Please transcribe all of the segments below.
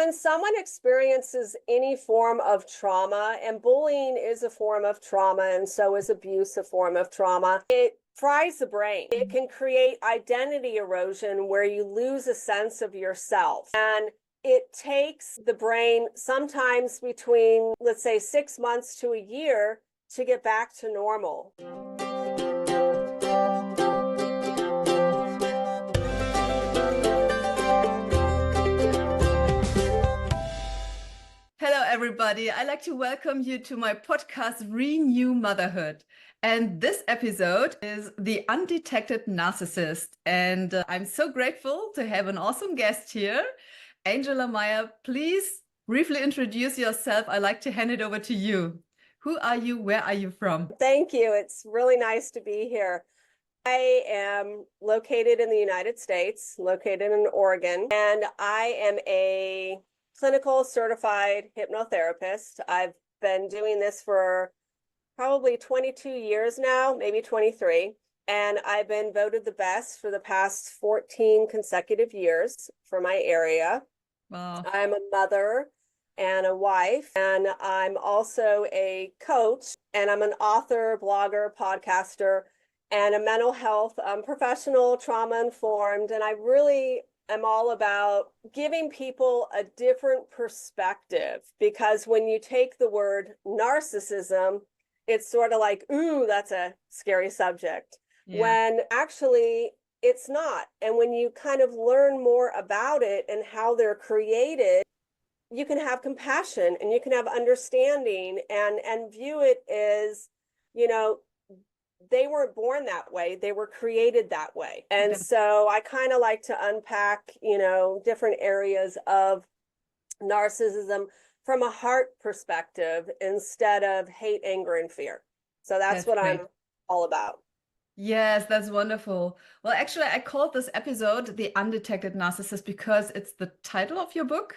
when someone experiences any form of trauma, and bullying is a form of trauma, and so is abuse a form of trauma, it fries the brain. It can create identity erosion where you lose a sense of yourself. And it takes the brain sometimes between, let's say, 6 months to a year to get back to normal. Hello, everybody. I'd like to welcome you to my podcast, Renew Motherhood. And this episode is The Undetected Narcissist. And I'm so grateful to have an awesome guest here. Angela Myer, please briefly introduce yourself. I'd like to hand it over to you. Who are you? Where are you from? Thank you. It's really nice to be here. I am located in the United States, located in Oregon, and I am a clinical certified hypnotherapist. I've been doing this for probably 22 years now, maybe 23, and I've been voted the best for the past 14 consecutive years for my area. Wow. I'm a mother and a wife, and I'm also a coach, and I'm an author, blogger, podcaster, and a mental health professional, trauma-informed, and I really am all about giving people a different perspective, because when you take the word narcissism, it's sort of like, ooh, that's a scary subject, when actually it's not. And when you kind of learn more about it and how they're created, you can have compassion and you can have understanding and view it as, you know, they weren't born that way. They were created that way. And so I kind of like to unpack, you know, different areas of narcissism from a heart perspective instead of hate, anger, and fear. So that's what great. I'm all about. Yes, that's wonderful. Well, actually, I called this episode The Undetected Narcissist because it's the title of your book.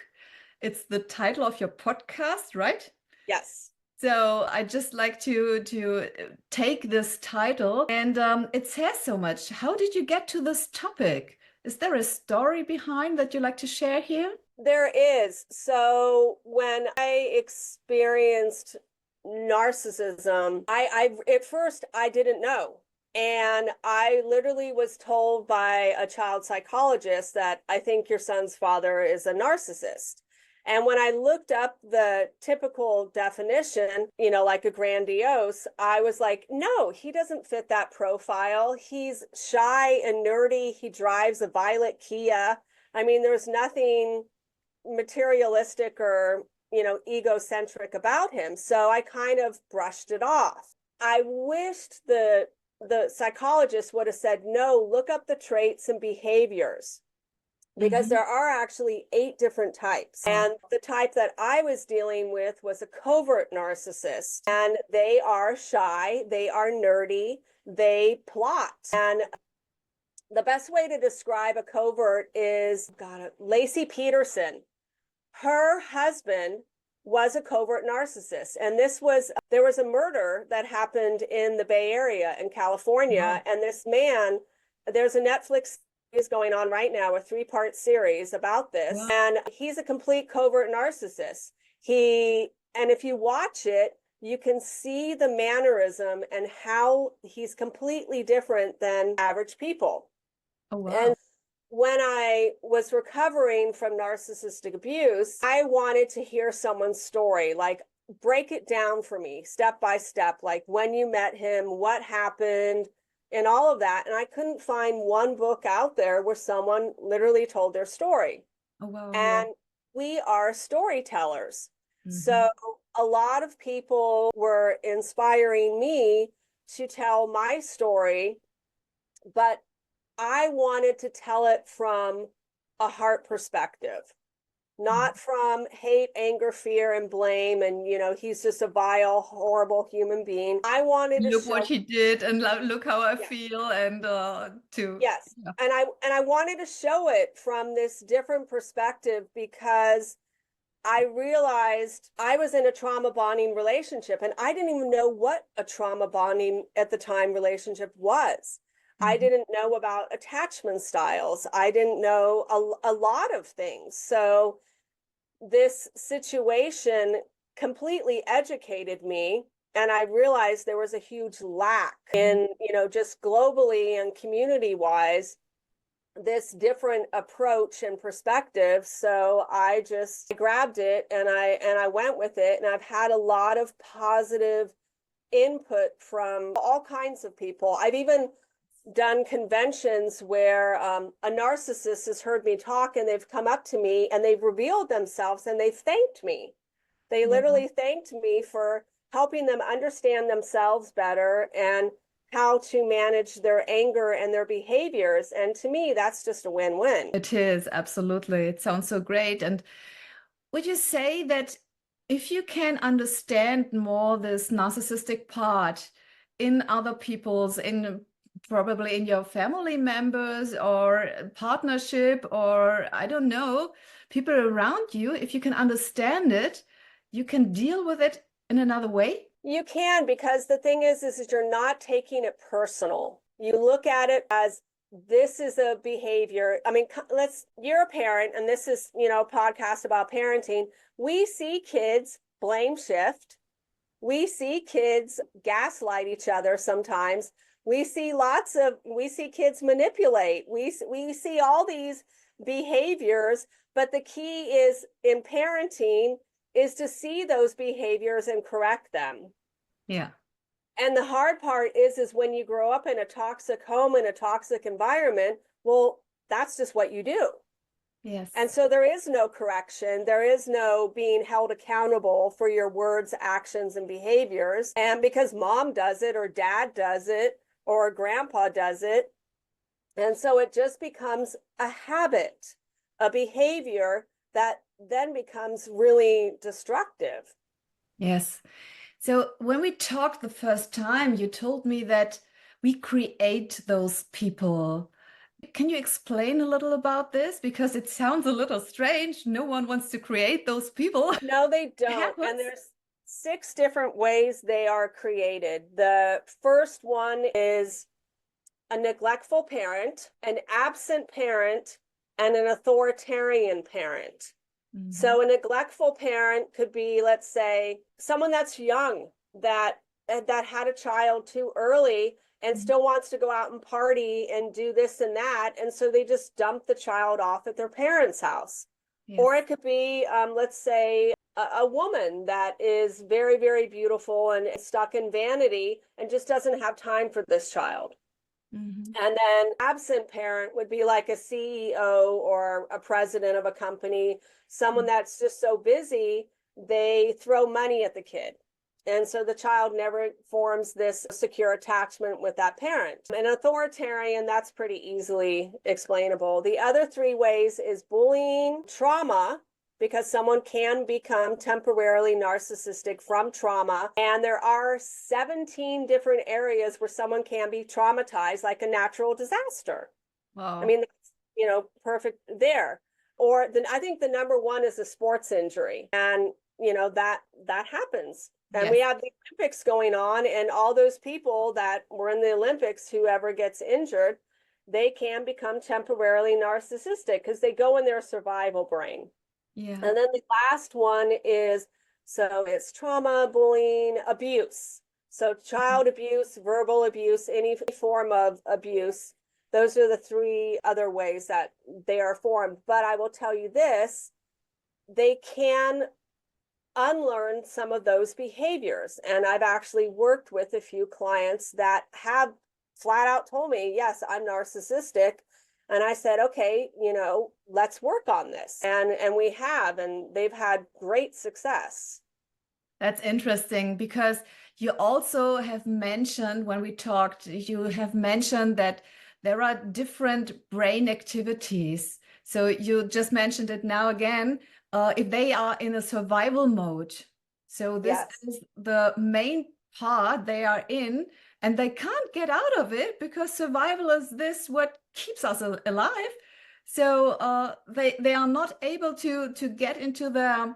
It's the title of your podcast, right? Yes. So I just like to take this title, and it says so much. How did you get to this topic? Is there a story behind that you like to share here? There is. So when I experienced narcissism, I at first I didn't know. And I literally was told by a child psychologist that I think your son's father is a narcissist. And when I looked up the typical definition, you know, like a grandiose, I was like, no, he doesn't fit that profile. He's shy and nerdy. He drives a violet Kia. I mean, there's nothing materialistic or, you know, egocentric about him. So I kind of brushed it off. I wished the psychologist would have said, no, look up the traits and behaviors, because there are actually 8 different types. And the type that I was dealing with was a covert narcissist. And they are shy, they are nerdy, they plot. And the best way to describe a covert is, Lacey Peterson. Her husband was a covert narcissist. And there was a murder that happened in the Bay Area in California. And this man, there's a Netflix is going on right now, a 3-part series about this. Wow. And he's a complete covert narcissist. And if you watch it, you can see the mannerism and how he's completely different than average people. Oh, wow. And when I was recovering from narcissistic abuse, I wanted to hear someone's story, like break it down for me step by step, like when you met him, what happened, and all of that. And I couldn't find one book out there where someone literally told their story. Oh, wow. And we are storytellers. So a lot of people were inspiring me to tell my story, but I wanted to tell it from a heart perspective, not from hate, anger, fear, and blame. And, you know, he's just a vile, horrible human being. I wanted to look show what he did and look how I feel, and yes. And I wanted to show it from this different perspective, because I realized I was in a trauma bonding relationship, and I didn't even know what a trauma bonding at the time relationship was. I didn't know about attachment styles. I didn't know a lot of things. So this situation completely educated me, and I realized there was a huge lack in, just globally and community wise, this different approach and perspective. So I just grabbed it and I went with it, and I've had a lot of positive input from all kinds of people. I've even done conventions where a narcissist has heard me talk, and they've come up to me and they've revealed themselves and they've thanked me. They Yeah. literally thanked me for helping them understand themselves better and how to manage their anger and their behaviors. And to me, that's just a win-win. It is, absolutely. It sounds so great. And would you say that if you can understand more this narcissistic part in other people's, in probably in your family members or partnership, or I don't know, people around you, if you can understand it, you can deal with it in another way? You can, because the thing is you're not taking it personal. You look at it as, this is a behavior. I mean, you're a parent, and this is, a podcast about parenting. We see kids blame shift. We see kids gaslight each other sometimes. We see kids manipulate. We see all these behaviors, but the key is in parenting is to see those behaviors and correct them. Yeah. And the hard part is when you grow up in a toxic home, in a toxic environment, well, that's just what you do. Yes. And so there is no correction. There is no being held accountable for your words, actions, and behaviors. And because mom does it, or dad does it, or grandpa does it. And so it just becomes a habit, a behavior that then becomes really destructive. Yes. So when we talked the first time, you told me that we create those people. Can you explain a little about this? Because it sounds a little strange. No one wants to create those people. No, they don't. And there's 6 different ways they are created. The first one is a neglectful parent, an absent parent, and an authoritarian parent. Mm-hmm. So a neglectful parent could be, let's say, someone that's young, that had a child too early and still wants to go out and party and do this and that. And so they just dump the child off at their parents' house. Yes. Or it could be, let's say, a woman that is very, very beautiful and stuck in vanity and just doesn't have time for this child. Mm-hmm. And then absent parent would be like a CEO or a president of a company, someone that's just so busy, they throw money at the kid. And so the child never forms this secure attachment with that parent. An authoritarian, that's pretty easily explainable. The other 3 ways is bullying, trauma, because someone can become temporarily narcissistic from trauma. And there are 17 different areas where someone can be traumatized, like a natural disaster. Wow. I mean, perfect there. Or I think the number 1 is a sports injury. And, that happens. And yes. We have the Olympics going on, and all those people that were in the Olympics, whoever gets injured, they can become temporarily narcissistic because they go in their survival brain. Yeah. And then the last one is, so it's trauma, bullying, abuse. So child abuse, verbal abuse, any form of abuse. Those are the 3 other ways that they are formed. But I will tell you this, they can unlearn some of those behaviors. And I've actually worked with a few clients that have flat out told me, yes, I'm narcissistic. And I said, okay, let's work on this. And we have, and they've had great success. That's interesting, because you also have mentioned, when we talked, you have mentioned that there are different brain activities. So you just mentioned it now again, if they are in a survival mode. So this yes. is the main part they are in, and they can't get out of it because survival is what keeps us alive. So they are not able to get into the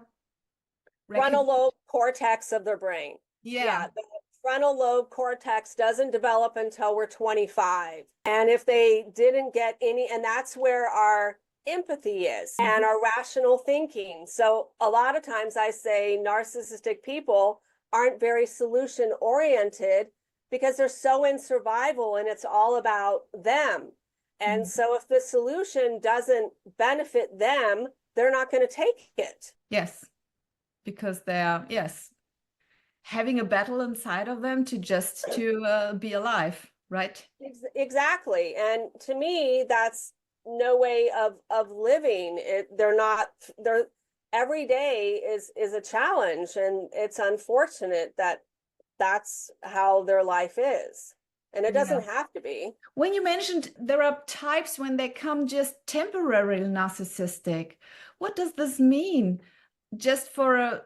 frontal lobe cortex of their brain. Yeah. The frontal lobe cortex doesn't develop until we're 25. And if they didn't get any, and that's where our empathy is and our rational thinking. So a lot of times I say narcissistic people aren't very solution oriented because they're so in survival and it's all about them. And so if the solution doesn't benefit them, they're not going to take it. Yes, because they're, yes, having a battle inside of them to be alive, right? Exactly. And to me, that's no way of living. They're every day is a challenge, and it's unfortunate that that's how their life is. And it doesn't have to be. When you mentioned there are types when they come just temporarily narcissistic, what does this mean? Just for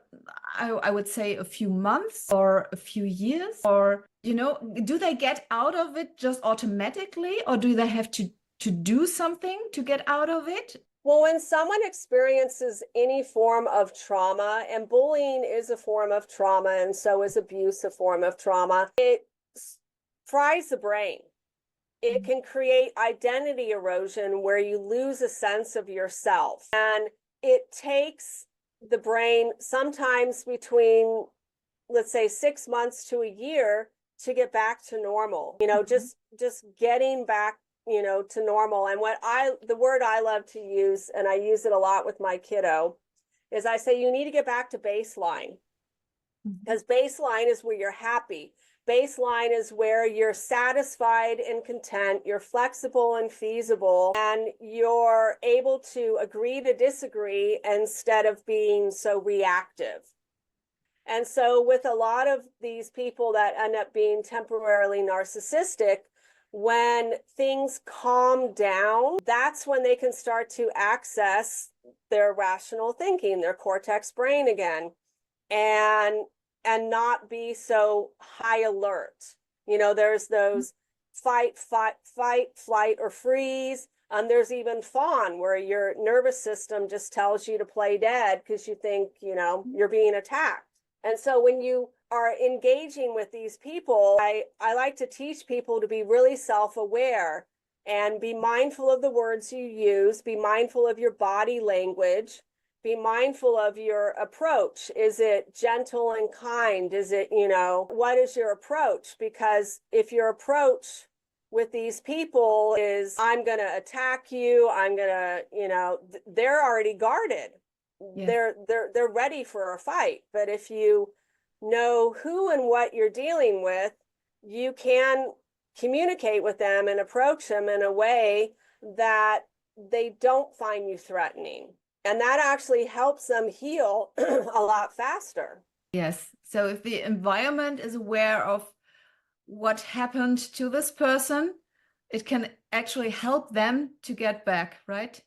I would say a few months or a few years, or do they get out of it just automatically, or do they have to do something to get out of it? Well, when someone experiences any form of trauma, and bullying is a form of trauma, and so is abuse a form of trauma, it fries the brain. It can create identity erosion where you lose a sense of yourself. And it takes the brain sometimes between, let's say, 6 months to a year to get back to normal, just getting back, to normal. And the word I love to use, and I use it a lot with my kiddo, is I say, you need to get back to baseline, because baseline is where you're happy. Baseline is where you're satisfied and content, you're flexible and feasible, and you're able to agree to disagree instead of being so reactive. And so with a lot of these people that end up being temporarily narcissistic, when things calm down, that's when they can start to access their rational thinking, their cortex brain again, and not be so high alert. There's those fight, flight, or freeze. There's even fawn, where your nervous system just tells you to play dead because you think, you're being attacked. And so when you are engaging with these people, I like to teach people to be really self-aware and be mindful of the words you use, be mindful of your body language, be mindful of your approach. Is it gentle and kind? Is it, what is your approach? Because if your approach with these people is, I'm going to attack you, I'm going to, they're already guarded. Yeah. They're ready for a fight. But if you know who and what you're dealing with, you can communicate with them and approach them in a way that they don't find you threatening. And that actually helps them heal a lot faster. Yes. So if the environment is aware of what happened to this person, it can actually help them to get back, right?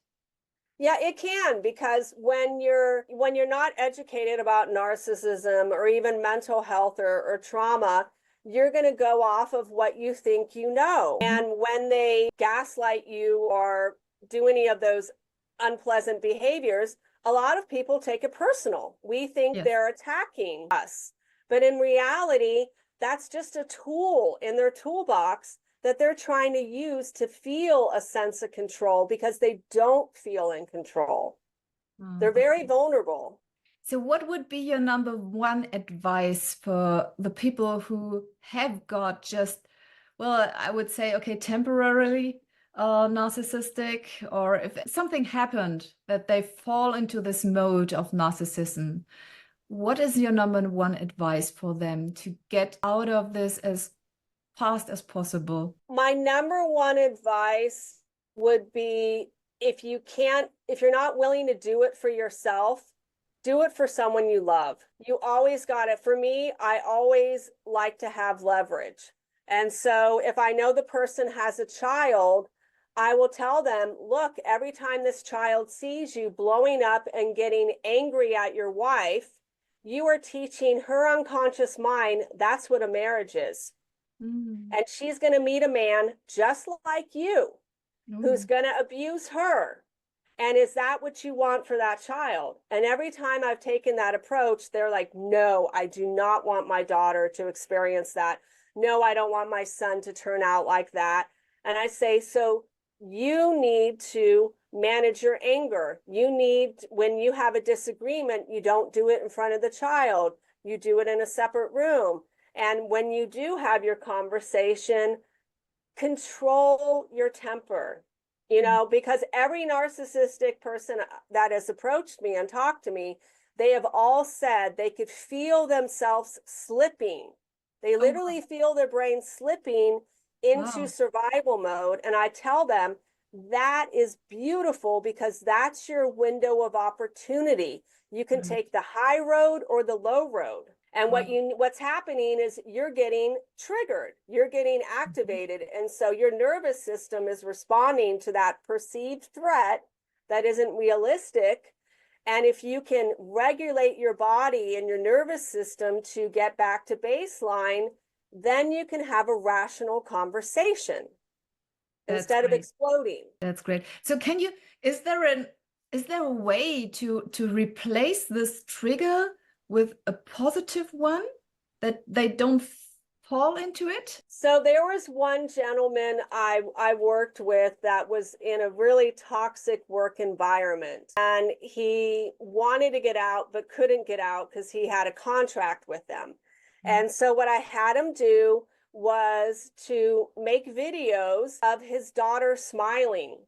Yeah, it can, because when you're not educated about narcissism or even mental health or trauma, you're going to go off of what you think you know. And when they gaslight you or do any of those unpleasant behaviors, a lot of people take it personal. We think they're attacking us. But in reality, that's just a tool in their toolbox that they're trying to use to feel a sense of control, because they don't feel in control. They're very vulnerable. So what would be your number one advice for the people who have got just, well, I would say, okay, temporarily narcissistic, or if something happened that they fall into this mode of narcissism, what is your number one advice for them to get out of this as fast as possible? My number one advice would be, if you're not willing to do it for yourself, do it for someone you love. You always got it. For me, I always like to have leverage. And so if I know the person has a child, I will tell them, look, every time this child sees you blowing up and getting angry at your wife, you are teaching her unconscious mind that's what a marriage is. And she's going to meet a man just like you, who's going to abuse her. And is that what you want for that child? And every time I've taken that approach, they're like, no, I do not want my daughter to experience that. No, I don't want my son to turn out like that. And I say, so you need to manage your anger. When you have a disagreement, you don't do it in front of the child. You do it in a separate room. And when you do have your conversation, control your temper, because every narcissistic person that has approached me and talked to me, they have all said they could feel themselves slipping. They literally feel their brain slipping into survival mode. And I tell them that is beautiful, because that's your window of opportunity. You can take the high road or the low road. And what's happening is you're getting triggered, you're getting activated. And so your nervous system is responding to that perceived threat that isn't realistic. And if you can regulate your body and your nervous system to get back to baseline, then you can have a rational conversation instead of exploding. That's great. So is there a way to replace this trigger with a positive one, that they don't fall into it? So there was one gentleman I worked with that was in a really toxic work environment, and he wanted to get out but couldn't get out because he had a contract with them. And so what I had him do was to make videos of his daughter smiling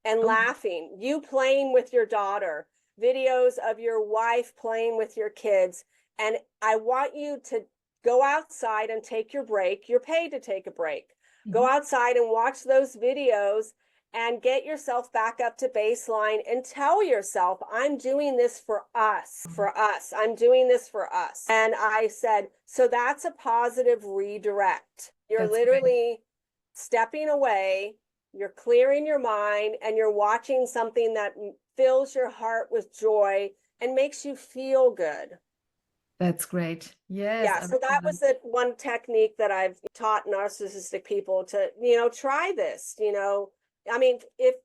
and laughing, you playing with your daughter, videos of your wife playing with your kids. And I want you to go outside and take your break. You're paid to take a break. Go outside and watch those videos and get yourself back up to baseline and tell yourself, I'm doing this for us, I'm doing this for us. And I said, so that's a positive redirect. You're literally stepping away, you're clearing your mind, and you're watching something that fills your heart with joy and makes you feel good. That's great. Yes. Yeah. So that was the one technique that I've taught narcissistic people to, try this, I mean, if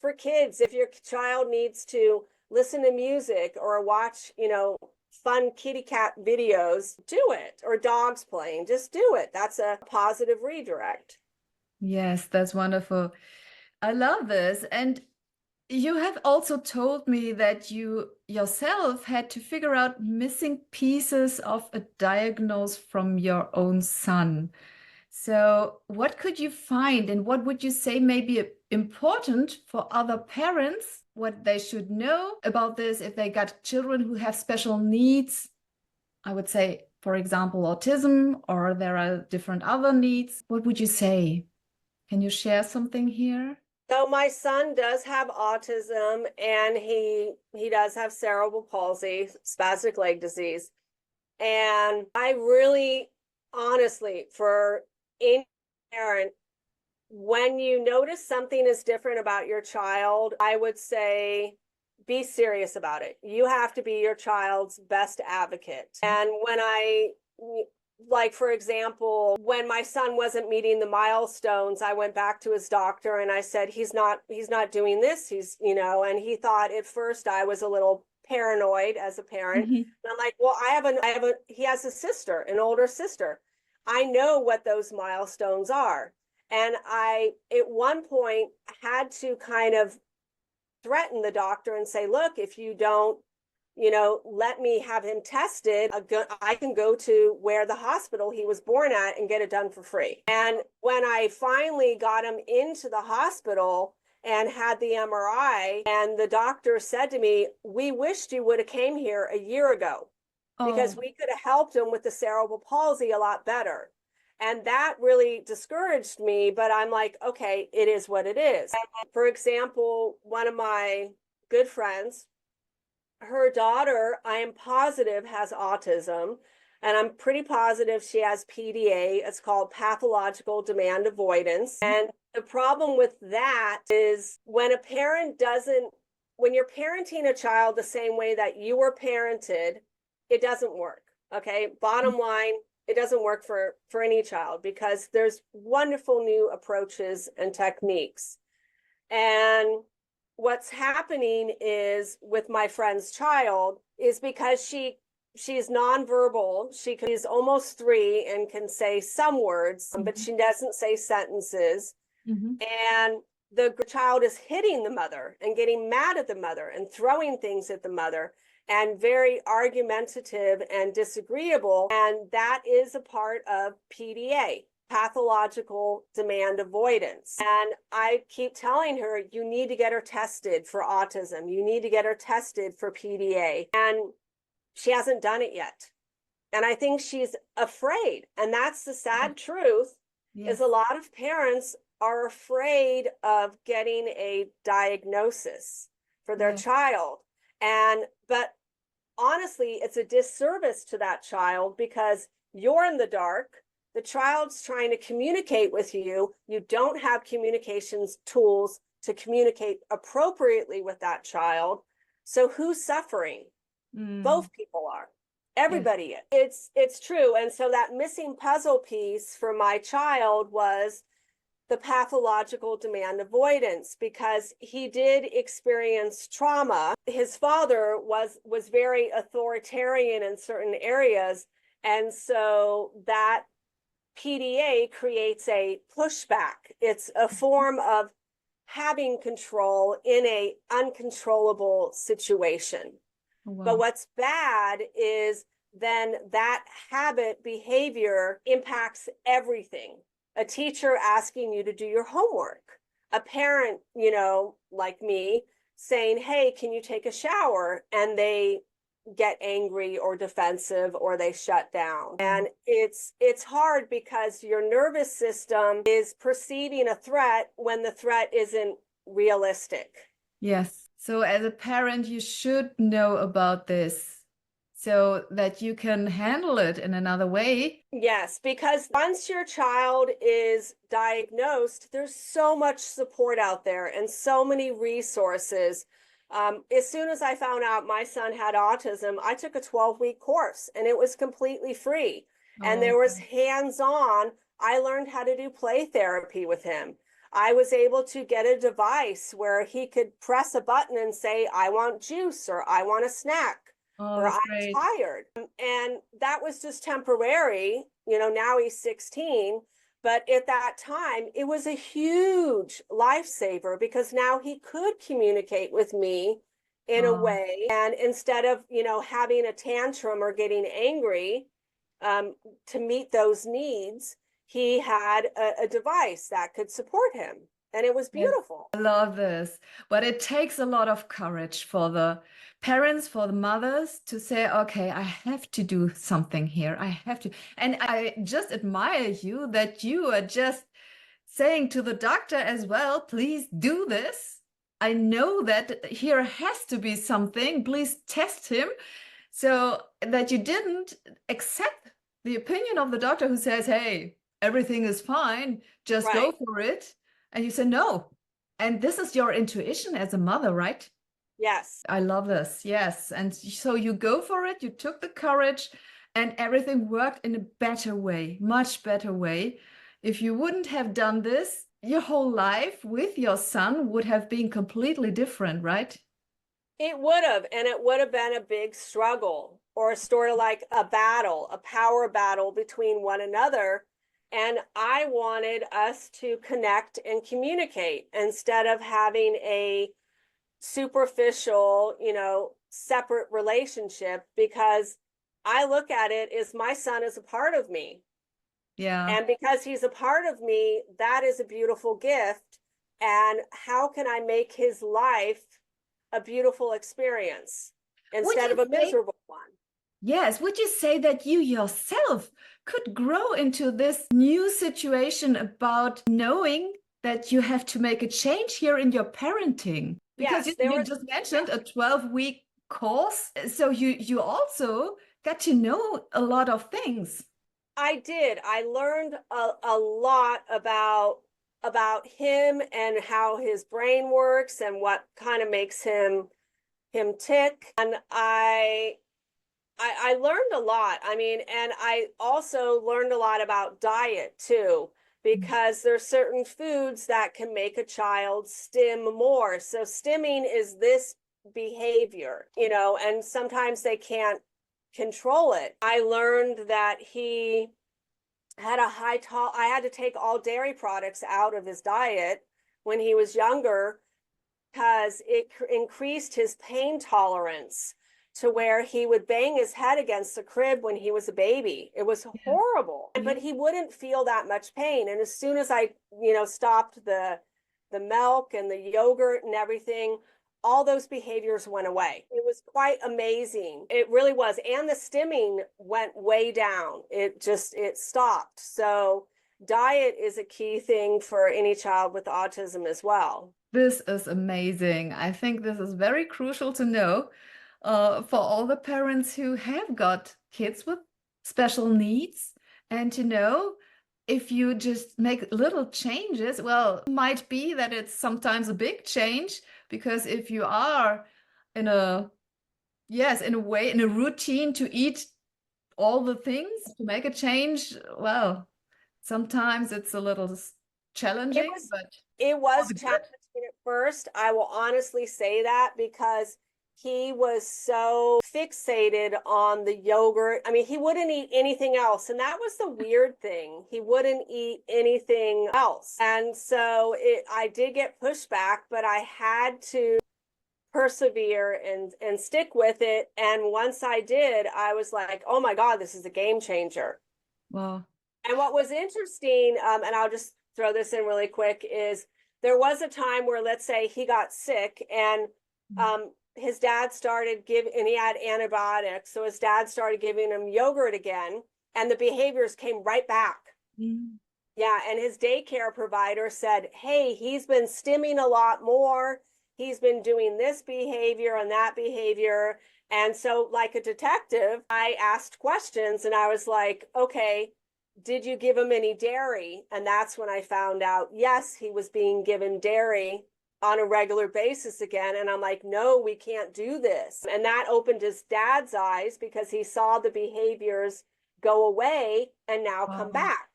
for kids, if your child needs to listen to music or watch, fun kitty cat videos, do it, or dogs playing, just do it. That's a positive redirect. Yes, that's wonderful. I love this. And you have also told me that you yourself had to figure out missing pieces of a diagnosis from your own son. So what could you find, and what would you say may be important for other parents, what they should know about this if they got children who have special needs? I would say, for example, autism, or there are different other needs. What would you say? Can you share something here? So my son does have autism, and he does have cerebral palsy, spastic leg disease. And I really, honestly, for any parent, when you notice something is different about your child, I would say be serious about it. You have to be your child's best advocate. And like, for example, when my son wasn't meeting the milestones, I went back to his doctor and I said, he's not doing this. And he thought at first I was a little paranoid as a parent. And I'm like, well, he has a sister, an older sister. I know what those milestones are. And I, at one point, had to kind of threaten the doctor and say, look, if you don't, let me have him tested, I can go to where the hospital he was born at and get it done for free. And when I finally got him into the hospital and had the MRI, and the doctor said to me, we wished you would have came here a year ago, because we could have helped him with the cerebral palsy a lot better. And that really discouraged me, but I'm like, okay, it is what it is. And for example, one of my good friends, her daughter, I am positive, has autism, and I'm pretty positive she has PDA. It's called pathological demand avoidance. And the problem with that is when you're parenting a child the same way that you were parented, it doesn't work. Okay. Bottom line, it doesn't work for any child, because there's wonderful new approaches and techniques. And what's happening is with my friend's child is because she's nonverbal. She's almost 3 and can say some words, but she doesn't say sentences. And the child is hitting the mother and getting mad at the mother and throwing things at the mother and very argumentative and disagreeable. And that is a part of PDA, pathological demand avoidance. And I keep telling her, you need to get her tested for autism. You need to get her tested for PDA. And she hasn't done it yet. And I think she's afraid. And that's the sad truth, is a lot of parents are afraid of getting a diagnosis for their child. But honestly, it's a disservice to that child because you're in the dark. The child's trying to communicate with you. You don't have communications tools to communicate appropriately with that child. So who's suffering? Both people are. Everybody is. It's true. And so that missing puzzle piece for my child was the pathological demand avoidance, because he did experience trauma. His father was very authoritarian in certain areas. And so that PDA creates a pushback. It's a form of having control in a uncontrollable situation. Wow. But what's bad is then that habit behavior impacts everything. A teacher asking you to do your homework, a parent, like me, saying, hey, can you take a shower? And they get angry or defensive or they shut down. And it's hard because your nervous system is perceiving a threat when the threat isn't realistic. Yes. So as a parent, you should know about this so that you can handle it in another way. Yes, because once your child is diagnosed, there's so much support out there and so many resources. As soon as I found out my son had autism, I took a 12-week course and it was completely free. And there was hands-on. I learned how to do play therapy with him. I was able to get a device where he could press a button and say, I want juice, or I want a snack, or I'm tired. And that was just temporary. Now he's 16. But at that time, it was a huge lifesaver because now he could communicate with me in a way. And instead of, having a tantrum or getting angry to meet those needs, he had a device that could support him. And it was beautiful. I love this. But it takes a lot of courage for the parents, for the mothers to say, okay, I have to do something here. I have to. And I just admire you that you are just saying to the doctor as well, please do this. I know that here has to be something. Please test him. So that you didn't accept the opinion of the doctor who says, hey, everything is fine, just go for it. And you say no. And this is your intuition as a mother, right? Yes. I love this. Yes. And so you go for it, you took the courage, and everything worked in a better way, much better way. If you wouldn't have done this, your whole life with your son would have been completely different, right? It would have, and it would have been a big struggle, or sort of like a battle, a power battle between one another. And I wanted us to connect and communicate instead of having a superficial, separate relationship, because I look at it as my son is a part of me. Yeah. And because he's a part of me, that is a beautiful gift. And how can I make his life a beautiful experience instead of a miserable one? Yes. Would you say that you yourself could grow into this new situation about knowing that you have to make a change here in your parenting? Because you just mentioned a 12-week course. So you also got to know a lot of things. I did. I learned a lot about him and how his brain works and what kind of makes him tick. And I learned a lot. I mean, and I also learned a lot about diet too, because there's certain foods that can make a child stim more. So stimming is this behavior, and sometimes they can't control it. I learned that he had a I had to take all dairy products out of his diet, when he was younger because it increased his pain tolerance to where he would bang his head against the crib when he was a baby. It was Yeah. horrible, Yeah. but he wouldn't feel that much pain. And as soon as I, stopped the milk and the yogurt and everything, all those behaviors went away. It was quite amazing. It really was. And the stimming went way down. It stopped. So diet is a key thing for any child with autism as well. This is amazing. I think this is very crucial to know for all the parents who have got kids with special needs, and to know if you just make little changes, well, it might be that it's sometimes a big change, because if you are in a, yes, in a way, in a routine to eat all the things to make a change, well, sometimes it's a little It challenging, was but it for was the good. challenging at first. I will honestly say that because he was so fixated on the yogurt. I mean, he wouldn't eat anything else. And that was the weird thing. He wouldn't eat anything else. And so I did get pushback, but I had to persevere and stick with it. And once I did, I was like, oh my God, this is a game changer. Wow. And what was interesting, and I'll just throw this in really quick, is there was a time where, let's say, he got sick and his dad started giving, and he had antibiotics. So his dad started giving him yogurt again, and the behaviors came right back. Mm. Yeah. And his daycare provider said, hey, he's been stimming a lot more. He's been doing this behavior and that behavior. And so, like a detective, I asked questions and I was like, okay, did you give him any dairy? And that's when I found out, yes, he was being given dairy on a regular basis again. And I'm like, no, we can't do this. And that opened his dad's eyes because he saw the behaviors go away and now come Wow. back.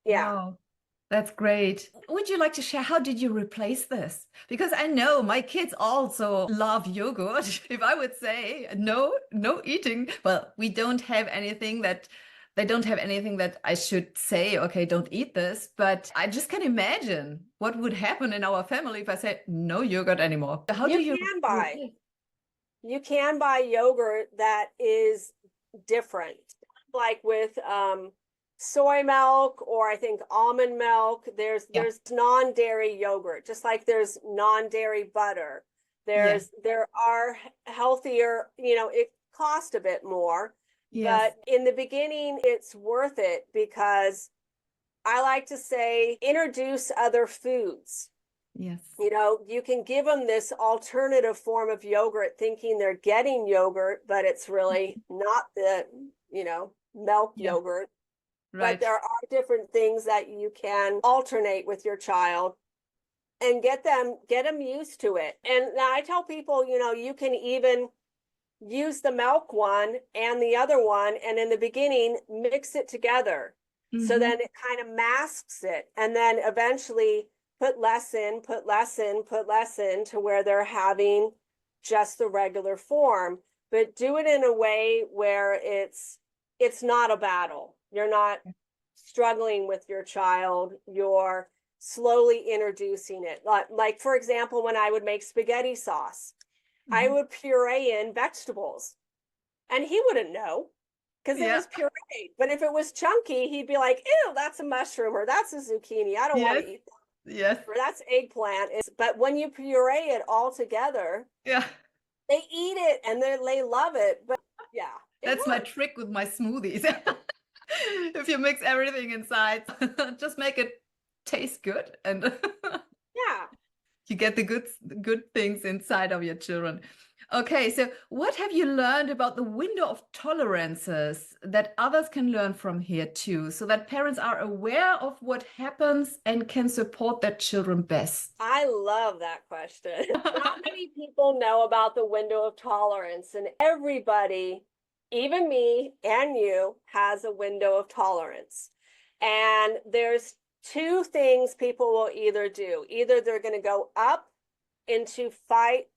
Yeah. Wow. That's great. Would you like to share how did you replace this? Because I know my kids also love yogurt. If I would say no eating, well, we don't have anything that they don't have anything that I should say, okay, don't eat this. But I just can imagine what would happen in our family if I say no yogurt anymore. How do You you can buy. replace? You can buy yogurt that is different, like with soy milk or I think almond milk. There's Yeah. non-dairy yogurt, just like there's non-dairy butter. Yeah. There are healthier, it costs a bit more, Yes. but in the beginning it's worth it because I like to say introduce other foods. Yes. You can give them this alternative form of yogurt thinking they're getting yogurt, but it's really not the, milk Yeah. yogurt. But Right. there are different things that you can alternate with your child and get them used to it. And now I tell people, you can even use the milk one and the other one, and in the beginning, mix it together. So then it kind of masks it. And then eventually put less in, put less in, put less in to where they're having just the regular form. But do it in a way where it's not a battle. You're not struggling with your child. You're slowly introducing it. Like for example, when I would make spaghetti sauce, I would puree in vegetables and he wouldn't know because it Yeah. was pureed. But if it was chunky, he'd be like, ew, that's a mushroom or that's a zucchini. I don't want Yes. to eat that. Yes. Or that's eggplant. But when you puree it all together, Yeah. they eat it and they love it. But yeah, it That's my works. trick with my smoothies. If you mix everything inside, just make it taste good, and Yeah. you get the good things inside of your children. Okay, so what have you learned about the window of tolerances that others can learn from here too, so that parents are aware of what happens and can support their children best? I love that question. Not many people know about the window of tolerance, and everybody, even me and you, has a window of tolerance. And there's two things people will either do. Either they're going to go up into fight,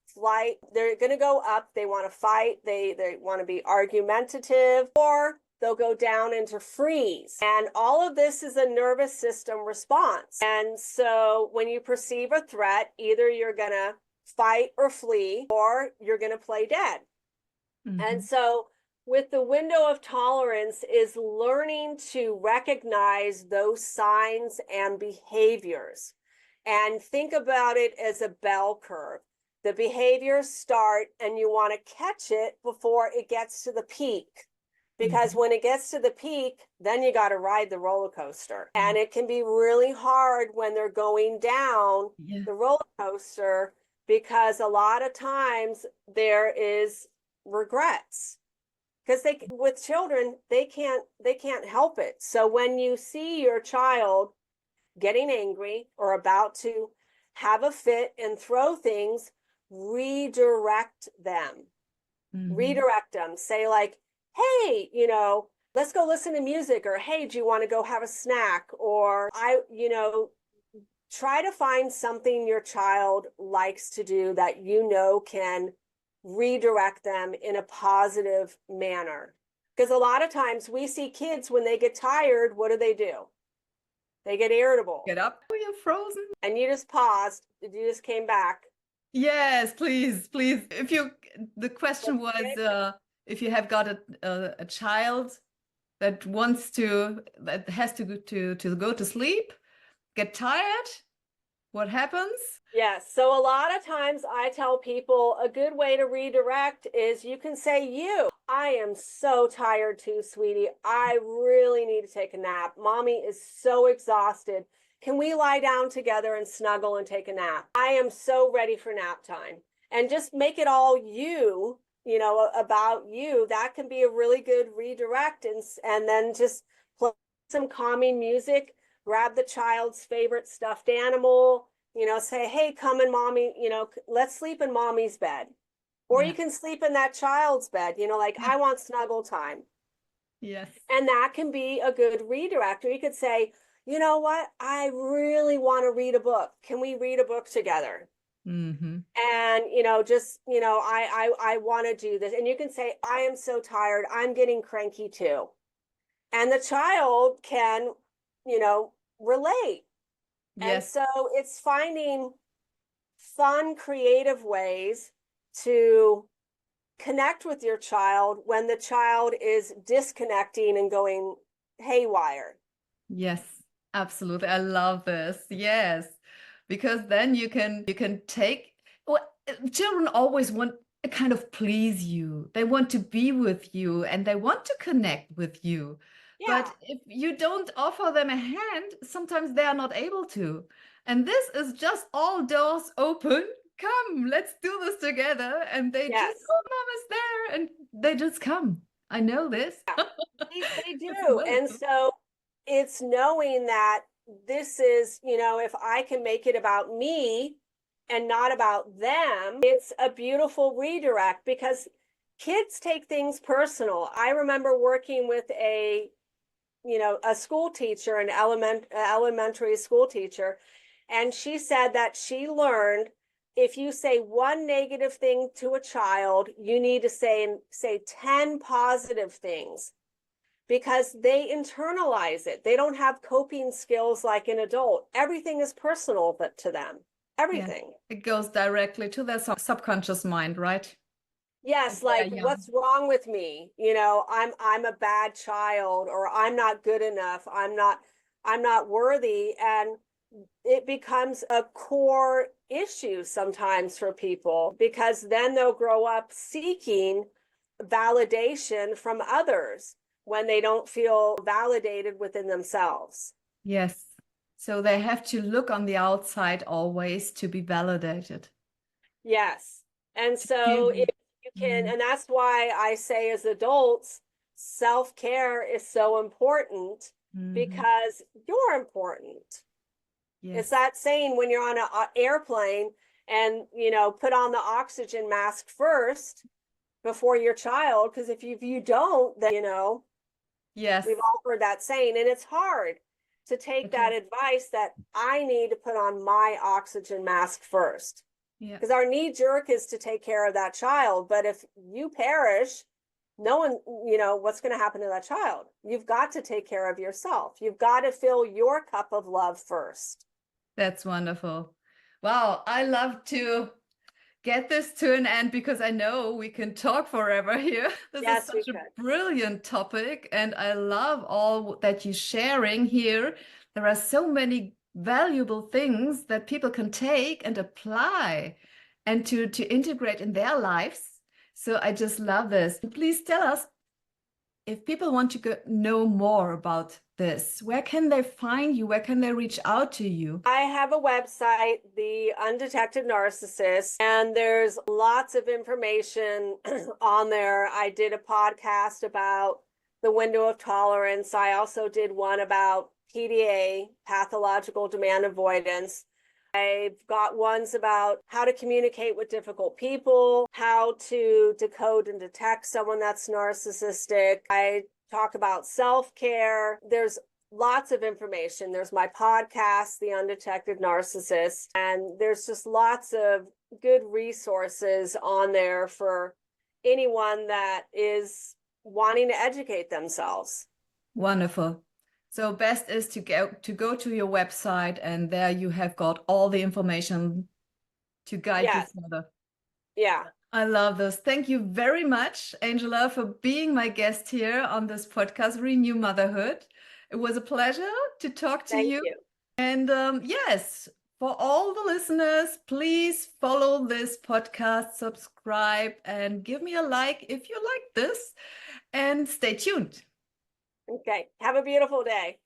flight. They're going to go up. They want to fight. They want to be argumentative, or they'll go down into freeze. And all of this is a nervous system response. And so when you perceive a threat, either you're going to fight or flee, or you're going to play dead. And so with the window of tolerance is learning to recognize those signs and behaviors and think about it as a bell curve. The behaviors start and you want to catch it before it gets to the peak. Because when it gets to the peak, then you got to ride the roller coaster. And it can be really hard when they're going down the roller coaster, because a lot of times there is regrets. Because with children, they can't help it. So when you see your child getting angry or about to have a fit and throw things, redirect them. Redirect them. Say like, hey, let's go listen to music, or hey, do you want to go have a snack? Or try to find something your child likes to do that can redirect them in a positive manner. Because a lot of times we see kids, when they get tired, what do? They get irritable. Get up. Oh, you're frozen. And you just paused. You just came back. Yes, please. The question was, if you have got a child that has to go to sleep, get tired, what happens? Yes. So a lot of times I tell people a good way to redirect is you can say, I am so tired too, sweetie. I really need to take a nap. Mommy is so exhausted. Can we lie down together and snuggle and take a nap? I am so ready for nap time. And just make it all about you. That can be a really good redirect. And then just play some calming music, grab the child's favorite stuffed animal, say, hey, come in mommy, let's sleep in mommy's bed. Or you can sleep in that child's bed, I want snuggle time. Yes. And that can be a good redirect. Or you could say, you know what? I really want to read a book. Can we read a book together? And, I want to do this. And you can say, I am so tired. I'm getting cranky too. And the child can, relate. Yes. And so it's finding fun, creative ways to connect with your child when the child is disconnecting and going haywire. Yes, absolutely. I love this. Yes. Because then you can take, children always want to kind of please you. They want to be with you and they want to connect with you. Yeah. But if you don't offer them a hand, sometimes they are not able to. And this is just all doors open. Come, let's do this together. And they just, oh, Mama's there. And they just come. I know this. Yeah, they do. And so it's knowing that this is, if I can make it about me and not about them, it's a beautiful redirect, because kids take things personal. I remember working with a school teacher, an elementary school teacher, and she said that she learned if you say one negative thing to a child, you need to say 10 positive things, because they internalize it. They don't have coping skills like an adult. Everything is personal to them. Everything. Yeah. It goes directly to their subconscious mind, right? Yes, like what's wrong with me? I'm a bad child, or I'm not good enough. I'm not worthy. And it becomes a core issue sometimes for people, because then they'll grow up seeking validation from others when they don't feel validated within themselves. Yes. So they have to look on the outside always to be validated. Yes. And so if you can, and that's why I say as adults, self-care is so important, because you're important. Yes. It's that saying when you're on an airplane and, put on the oxygen mask first before your child, because if you don't, then, yes, we've all heard that saying, and it's hard to take that advice that I need to put on my oxygen mask first. Yeah. Because our knee jerk is to take care of that child. But if you perish, no one, what's going to happen to that child? You've got to take care of yourself. You've got to fill your cup of love first. That's wonderful. Wow, I love to get this to an end because I know we can talk forever here. This is Yes, we such could. a brilliant topic, and I love all that you're sharing here. There are so many valuable things that people can take and apply and to integrate in their lives. So I just love this. Please tell us, if people want to know more about this, where can they find you? Where can they reach out to you? I have a website, The Undetected Narcissist, and there's lots of information on there. I did a podcast about the window of tolerance. I also did one about PDA, pathological demand avoidance. I've got ones about how to communicate with difficult people, how to decode and detect someone that's narcissistic. I talk about self-care. There's lots of information. There's my podcast, The Undetected Narcissist, and there's just lots of good resources on there for anyone that is wanting to educate themselves. Wonderful. So best is to go to your website, and there you have got all the information to guide you Yes. further. Yeah. I love this. Thank you very much, Angela, for being my guest here on this podcast, Renew Motherhood. It was a pleasure to talk to Thank you. you. And yes, for all the listeners, please follow this podcast, subscribe, and give me a like if you like this, and stay tuned. Okay. Have a beautiful day.